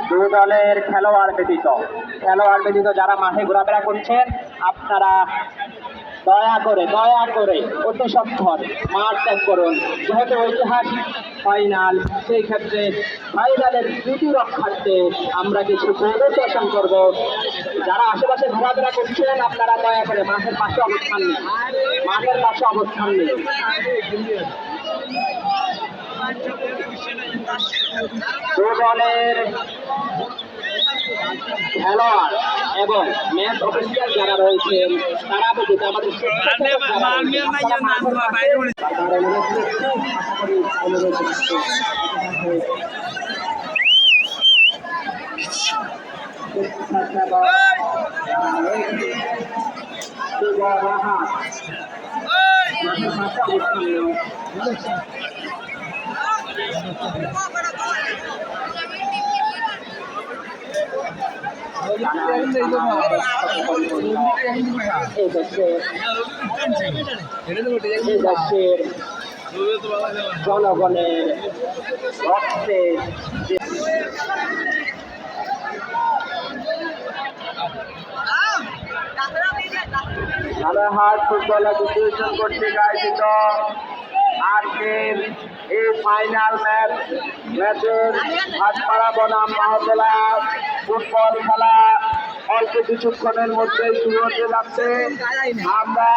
দু দলের খেলোয়াড় ব্যতীত যারা মাঠে ঘোরাফেরা করছেন আপনারা দয়া করে অতি সত্বর মাঠ ত্যাগ করুন। যেহেতু ঐতিহাসিক ফাইনাল, সেই ক্ষেত্রে ফাইনালের স্মৃতি রক্ষার্থে আমরা কিছু পরিদর্শন করব। যারা আশেপাশে ঘোরাফেরা করছেন আপনারা দয়া করে মাঠের পাশে অবস্থান নিন। দু দলের খেলোয়াড় এবং ম্যাচ অফিসিয়াল যারা রয়েছেন তারা ব্যতীত আমাদের জনগণের রক্তে হাট ফুটবল অ্যাসোসিয়েশন কর্তৃক আয়োজিত আজকের এই ফাইনাল ম্যাচের হাটপাড়া বনাম মহতলা ফুটবল খেলা অল্প কিছুক্ষণের মধ্যেই শুরু হতে যাচ্ছে। আমরা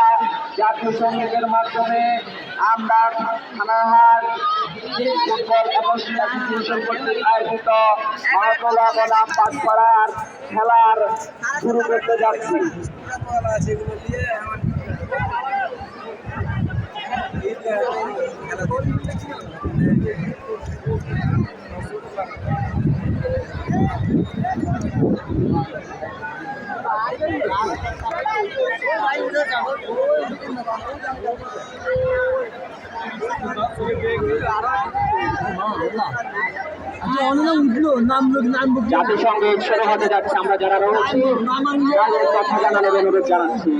জাতীয় সঙ্গীতের মাধ্যমে আমরা থানাহাট ফুটবল অ্যাসোসিয়েশন কর্তৃক আয়োজিত মহতলা বনাম পাটপাড়ার খেলার শুরু করতে যাচ্ছি। জাতিসংঘের শুরু হতে যাচ্ছে। আমরা যারা রয়েছি তাদের কথা জানানোর অনুরোধ জানাচ্ছি।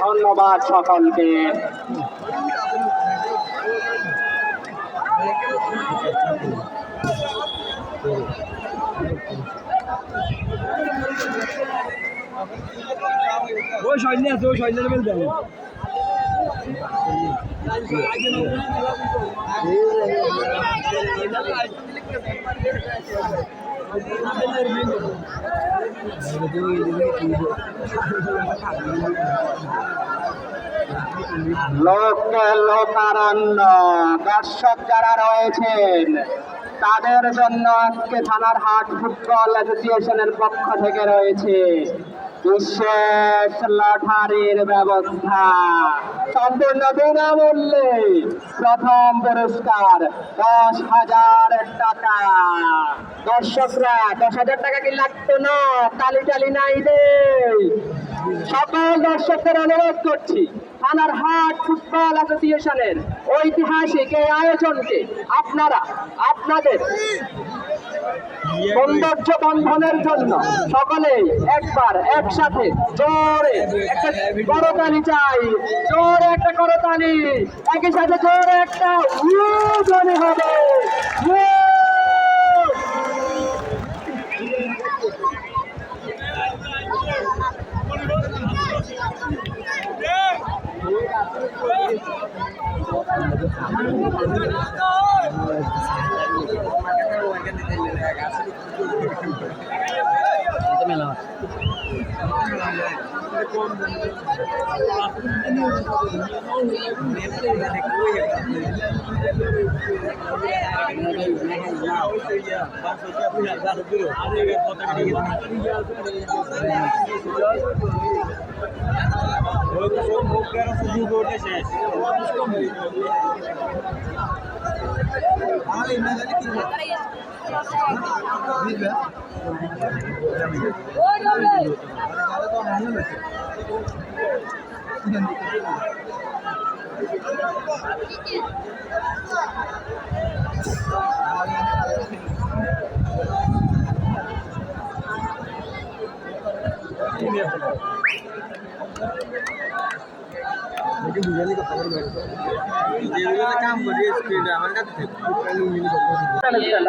ধন্যবাদ সকলকে। ওই সৈন্য আছে, ওই সৈন্যের বেল দেয় লোকারণ্য দর্শক যারা রয়েছেন তাদের জন্য আজকে থানার হাট ফুটবল অ্যাসোসিয়েশনের পক্ষ থেকে রয়েছে বিশেষ লটারির ব্যবস্থা সম্পূর্ণ বিনামূল্যে প্রথম পুরস্কার 10,000 টাকা। দর্শকরা 10,000 টাকা কি লাগতো না? তালি নাই রে। সকল দর্শকদের অনুরোধ করছি থানারহাট ফুটবল অ্যাসোসিয়েশনের ঐতিহাসিক এই আয়োজনকে আপনারা আপনাদের সৌন্দর্য বন্ধনের জন্য সকলে একবার একসাথে জোরে একটা করতালি চাই, জোরে একটা করতালি, একই সাথে জোরে একটা ধ্বনি হবে।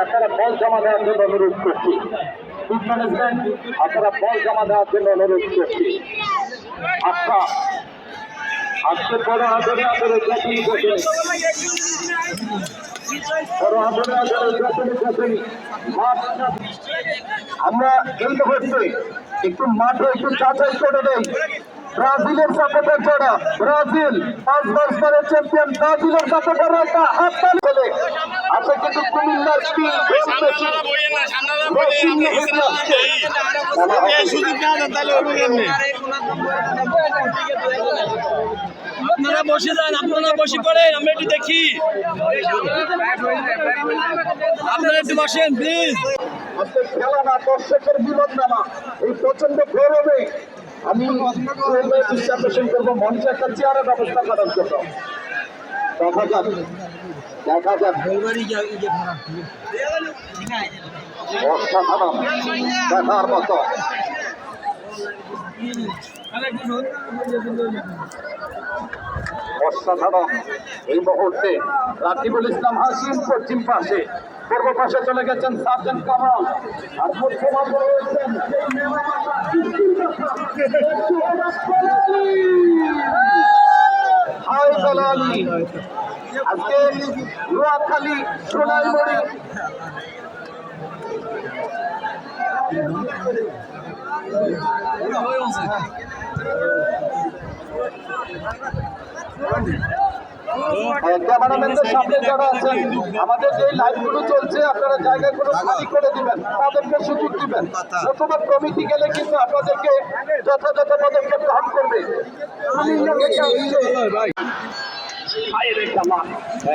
আপনারা বল জমা দেওয়ার জন্য অনুরোধ করছি। আপনারা বল জমা দেওয়ার জন্য অনুরোধ করছি। আচ্ছা, আজকে বড় আদরে আদরে জাতি বড় আদরে আদরে জাতি আমরা এই মুহূর্তে একটু মাঠে একটু যাচাই করে দেই। ব্রাজিলের সাপোর্টার যারা, ব্রাজিল 5 বছরের চ্যাম্পিয়ন ব্রাজিলের সাপোর্টাররা একটা হাত তালি চলে আছে, কিন্তু কুমিল্লার টিম আপনারা বসে যান, আপনারা বসে পড়েন, আমরা একটু দেখি। আপনারা একটু বসেন প্লিজ। আজকে খেলা না, দর্শকের বিনোদনা, এই প্রচন্ড গরমে আমি বিশ্লেষণ করবো মঞ্চে একটা চেয়ারের ব্যবস্থা করার জন্য। দেখা যাক অসাধারণ দেখার মতো। অসাধারণ এই মুহূর্তে রাকিবুল ইসলাম হাসিম পশ্চিম পাশে, পূর্ব পাশে চলে গেছেন সার্জেন্ট কামাল, আর মধ্যমাঝে রয়েছেন হায়দার আলী। আজকে নোয়াখালী সোনাইমুড়ি ক্যামেরাম্যানদের সামনে যারা আছেন, আমাদের যে লাইভগুলো চলছে আপনারা জায়গাগুলো খালি করে দিবেন, তাদেরকে সুযোগ দিবেন। অথবা কমিটি গেলে কিন্তু আপনাদেরকে যথাযথ পদক্ষেপ গ্রহণ করবে।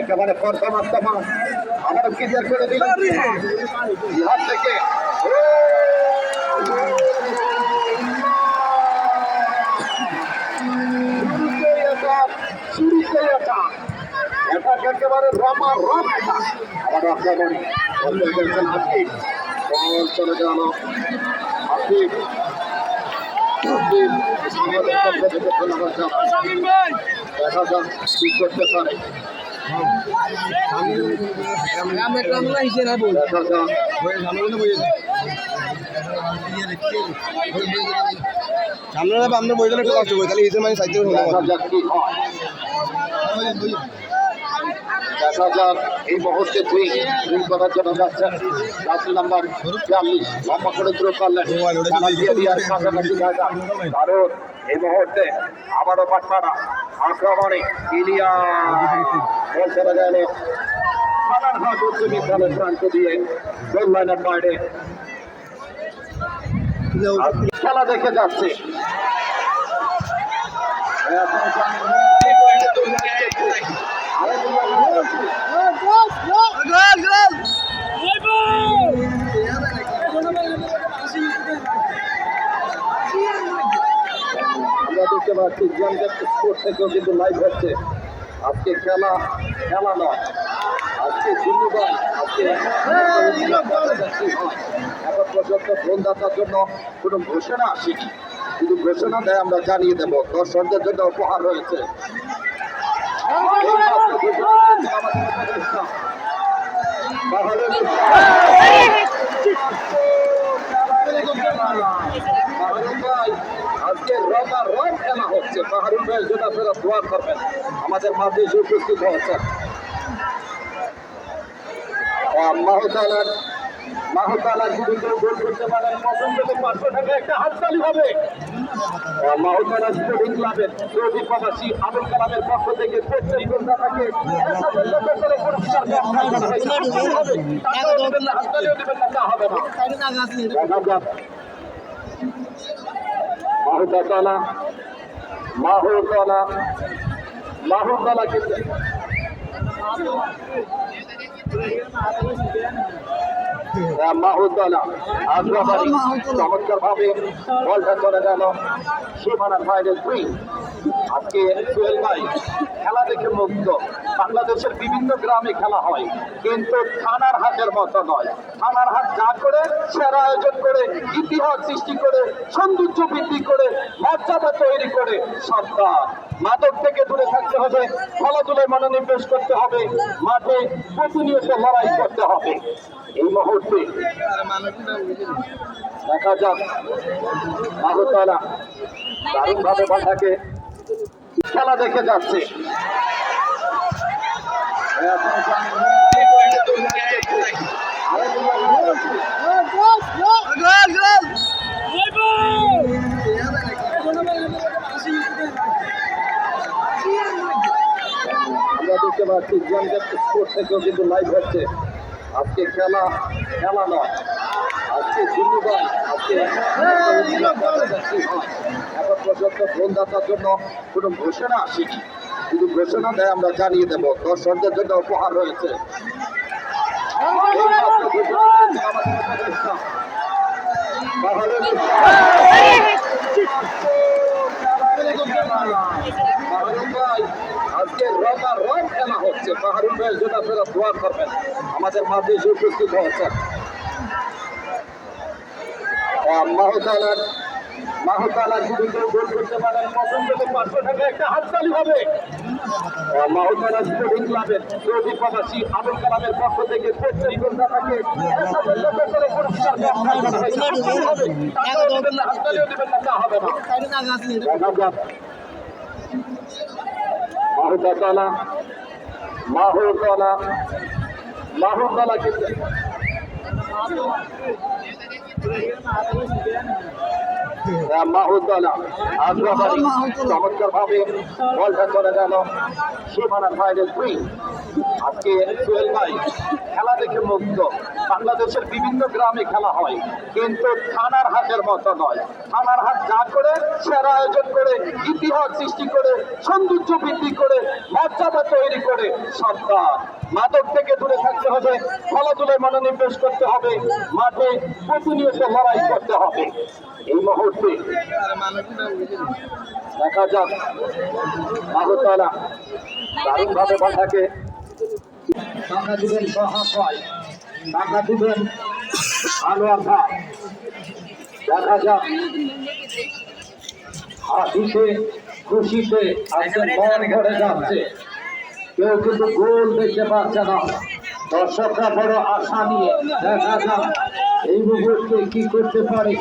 একেবারে প্রথম আক্রমণ আমরা ক্লিয়ার করে দিলাম বিহার থেকে। একেবারে রমা রম আবার আক্রমণ হাফিজ, বল চলে গেল হাফিজ। দেখা যাক কি করতে পারে। আমরা বই গেলে একটু কষ্ট করি, তাহলে হিসেবে মানে সাইড দেখা যাক কি হয়। দেখা যাক এই মুহূর্তে দুই করার জন্য যাচ্ছেন রাসেল নাম্বার 42 লম্বা করে দ্রুত করলেন দিয়ার কাছাকাছি জায়গা। কারণ এই মুহূর্তে আবারও পাটপাড়া আক্রমণে ইলিয়া বল চলে গেল থানারহাট উচ্চ বিদ্যালয়ের প্রান্ত দিয়ে গোল লাইনের বাইরে। খেলা দেখে যাচ্ছে। আমরা দেখতে পাচ্ছি জ্ঞানদেব স্পোর্ট থেকেও কিন্তু লাইভ হচ্ছে। আজকে খেলা নয়, আজকে ধন্যবাদ। আজকে এখন পর্যন্ত গোলদাতার জন্য কোনো ঘোষণা আসেনি, কিন্তু ঘোষণা দেয় আমরা জানিয়ে দেব। দর্শকদের জন্য উপহার রয়েছে। আজকে রং খেলা হচ্ছে। বাহারুল ভাই যেটা আপনারা দোয়া করবেন, আমাদের মাঝে এসে উপস্থিত হয়েছেন। মাহতালার যদি কেউ গোল করতে পারেন, পছন্দ 500 টাকা একটা হাততালি হবে। মাহতালা স্পোর্টিং ক্লাবের সৌদি প্রবাসী আবুল কালামের পক্ষ থেকে প্রত্যেক গোলদাতাকে 1000 টাকা করে পুরস্কার দেওয়া হবে। টাকাও দেবেন না, হাততালিও দেবেন না, তা হবে না। দেখা যাক মাহুতলা কিন্তু মাহুতলা আগ্রাবাড়ি চমৎকার ভাবে বলটা চলে গেল সীমানার বাইরে। আজকে সোহেল ভাই খেলা দেখে মুগ্ধ। বাংলাদেশের বিভিন্ন গ্রামে খেলা হয়, কিন্তু থানার হাটের মতো নয়। থানার হাট যা করে সেরা আয়োজন করে, ইতিহাস সৃষ্টি করে, সৌন্দর্য বৃদ্ধি করে, মর্যাদা তৈরি করে। সরকার মাদক থেকে দূরে থাকতে হবে, খেলাধুলায় মনোনিবেশ করতে হবে, মাঠে প্রতিনিয়ত লড়াই করতে হবে। এই মুহূর্তে দেখা যাক মাহুতলা দারুণ ভাবে বাধাকে খেলা দেখে যাচ্ছে। আমরা দেখতে পাচ্ছি জ্ঞানদেব স্পোর্ট থেকেও কিন্তু লাইভ হচ্ছে। আজকে খেলা নয়, আজকে ধন্যবাদ। আজকে এখন পর্যন্ত গোলদাতার জন্য কোনো ঘোষণা আসেনি, কিন্তু ঘোষণা দেয় আমরা জানিয়ে দেব। দর্শকদের জন্য উপহার রয়েছে। আজকে রং খেলা হচ্ছে। বাহারুল ভাই যেটা আপনারা দোয়া করবেন, আমাদের মাঝে এসে উপস্থিত হয়েছেন। মাহতালার যদি কেউ গোল করতে পারেন, পছন্দ 500 টাকা একটা হাততালি হবে। মাহতালা স্পোর্টিং ক্লাবের সৌদি প্রবাসী আবুল কালামের পক্ষ থেকে প্রত্যেক গোলদাতাকে 1000 টাকা করে পুরস্কার দেওয়া হবে। টাকাও দেবেন না, হাততালিও দেবেন না, তা হবে না। দেখা যাক মাহুতলা কিন্তু মাহুতলা আগ্রাবাড়ি চমৎকার ভাবে বলটা চলে গেল সীমানার বাইরে। আজকে সোহেল ভাই খেলা দেখে মুগ্ধ। বাংলাদেশের বিভিন্ন গ্রামে খেলা হয়, কিন্তু থানার হাটের মতো নয়। থানার হাট যা করে সেরা আয়োজন করে, ইতিহাস সৃষ্টি করে, সৌন্দর্য বৃদ্ধি করে, মর্যাদা তৈরি করে। সরকার মাদক থেকে দূরে থাকতে হবে, খেলাধুলায় মনোনিবেশ করতে হবে, মাঠে প্রতিনিয়ত লড়াই করতে হবে। এই মুহূর্তে দেখা যাক মাহুতলা দারুণ ভাবে বাধাকে টাকা দিবেন সহায় হয়, টাকা দিবেন আনোয়ার ভাই। দেখা যাক হাসিতে খুশিতে আজকে মন ভরে যাচ্ছে। কেউ কিন্তু গোল দেখতে পাচ্ছে না। দর্শকরা বড় আশা নিয়ে। দেখা যাক এই মুহূর্তে কি করতে পারে।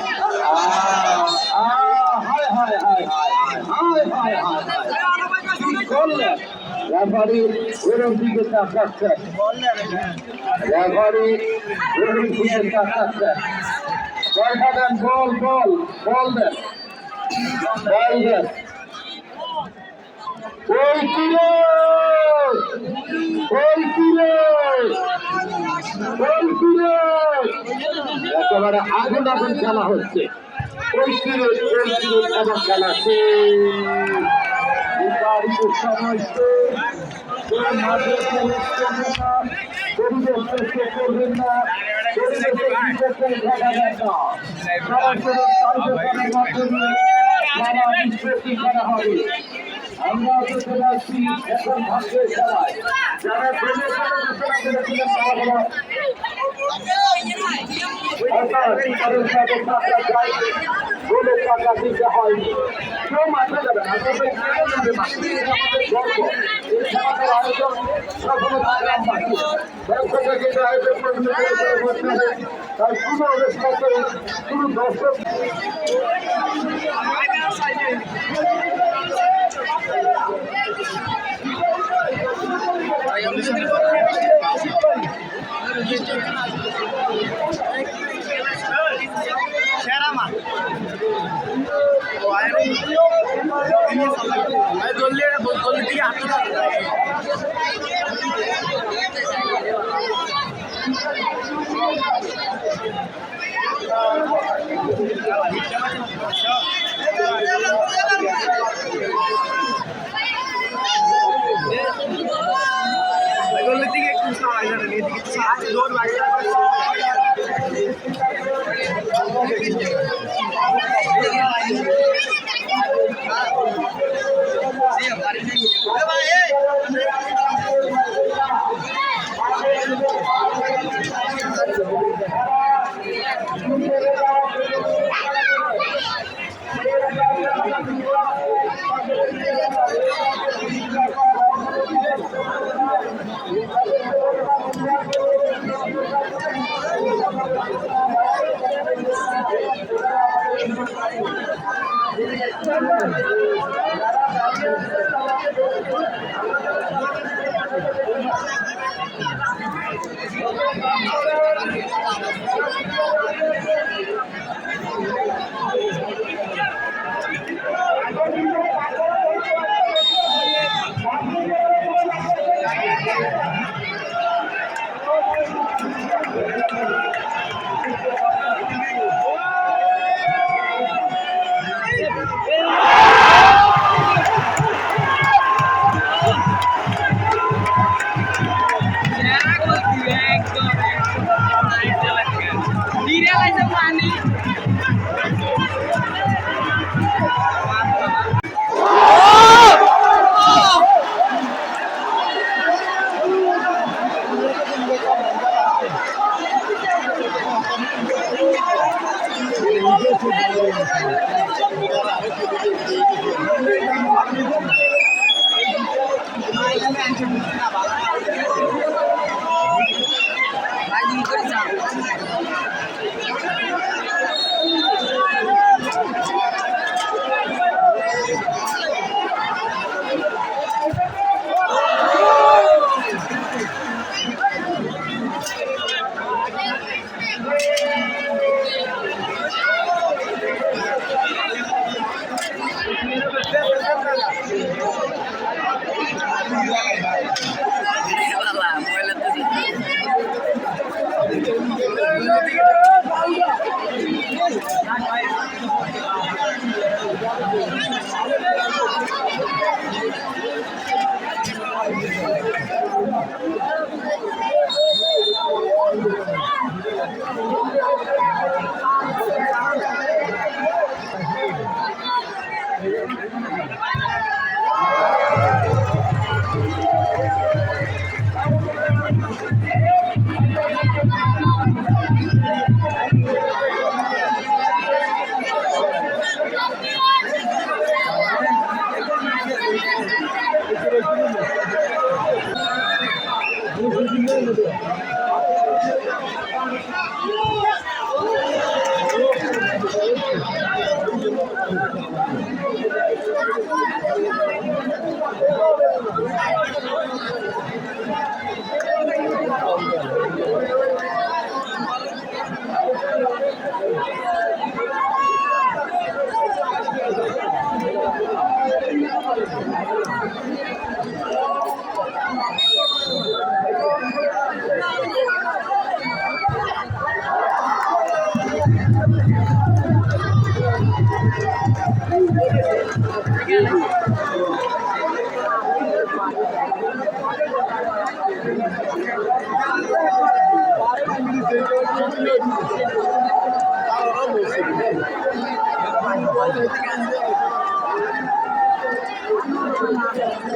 রেফারি ওর দিকে তাকাচ্ছেন, রেফারি ওর দিকে তাকাচ্ছেন। বলটা দেন, বল দেন, বল দেন। ওই কিলো একেবারে আগুন খেলা হচ্ছে। এবং খেলা নির্ধারিত সময় পরিবেশ চেষ্টা করবেন না, পরিবেশের বিপক্ষে ঘটাবেন না, সরাসরি কার্যক্রমের মাধ্যমে খেলা নিষ্পত্তি করা হবে। আমরা দেখতে পাচ্ছি এখন ভাগ্যের খেলায় যারা দলীয় খেলা ঘোষণা করেছিলেন তারা হলো গোলের টাকা দিতে হয়নি, কেউ মাঠে যাবে না, তবে যাবে মাঠে। আমাদের গর্ব এই খেলাটার আয়োজন সফলতার বাকি দর্শকরা কিন্তু আয়োজন করতে তাই শুরু হবে শুরু দর্শক Gracias.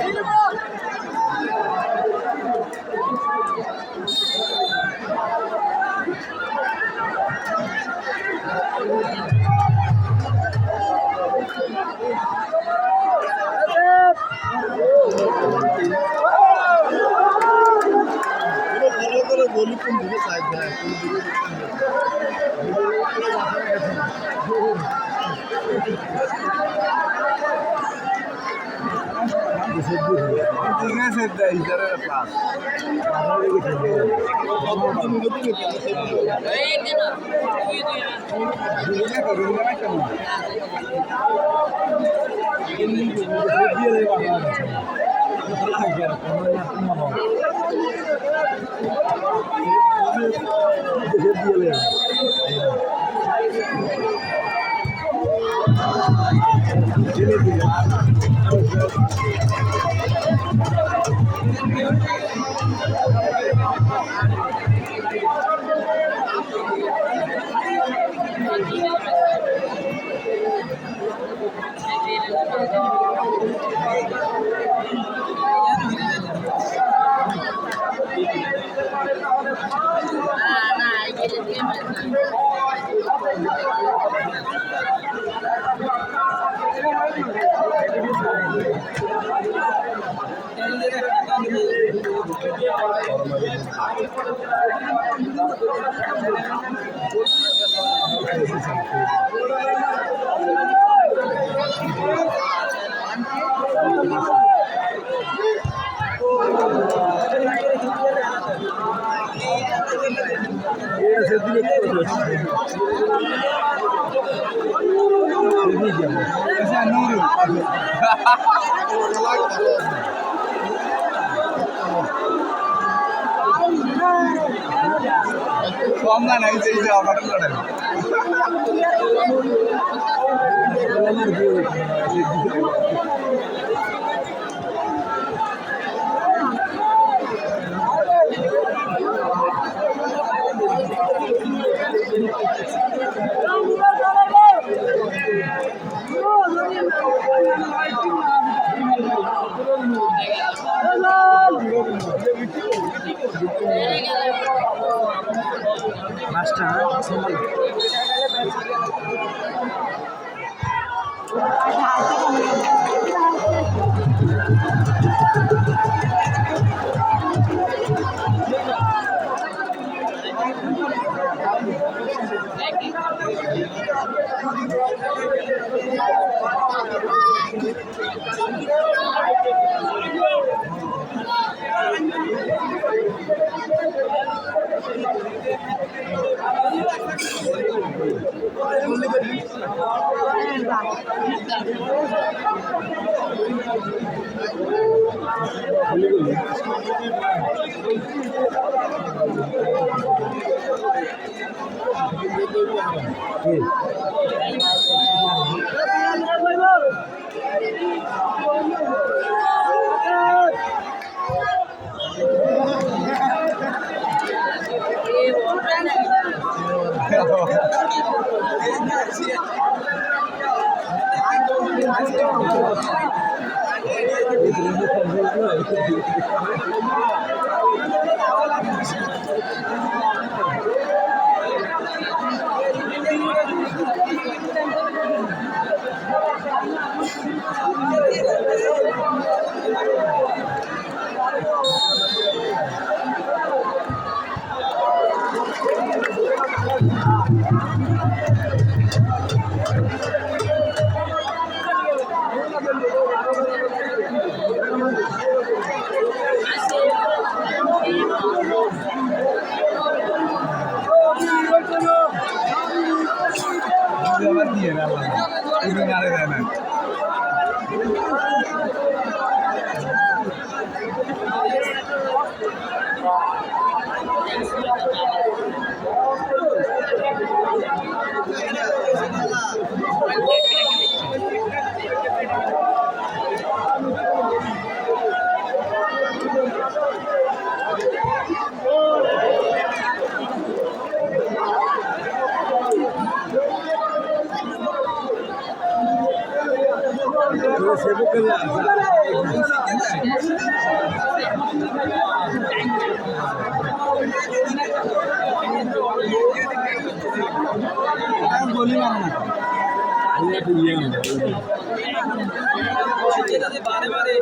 বারে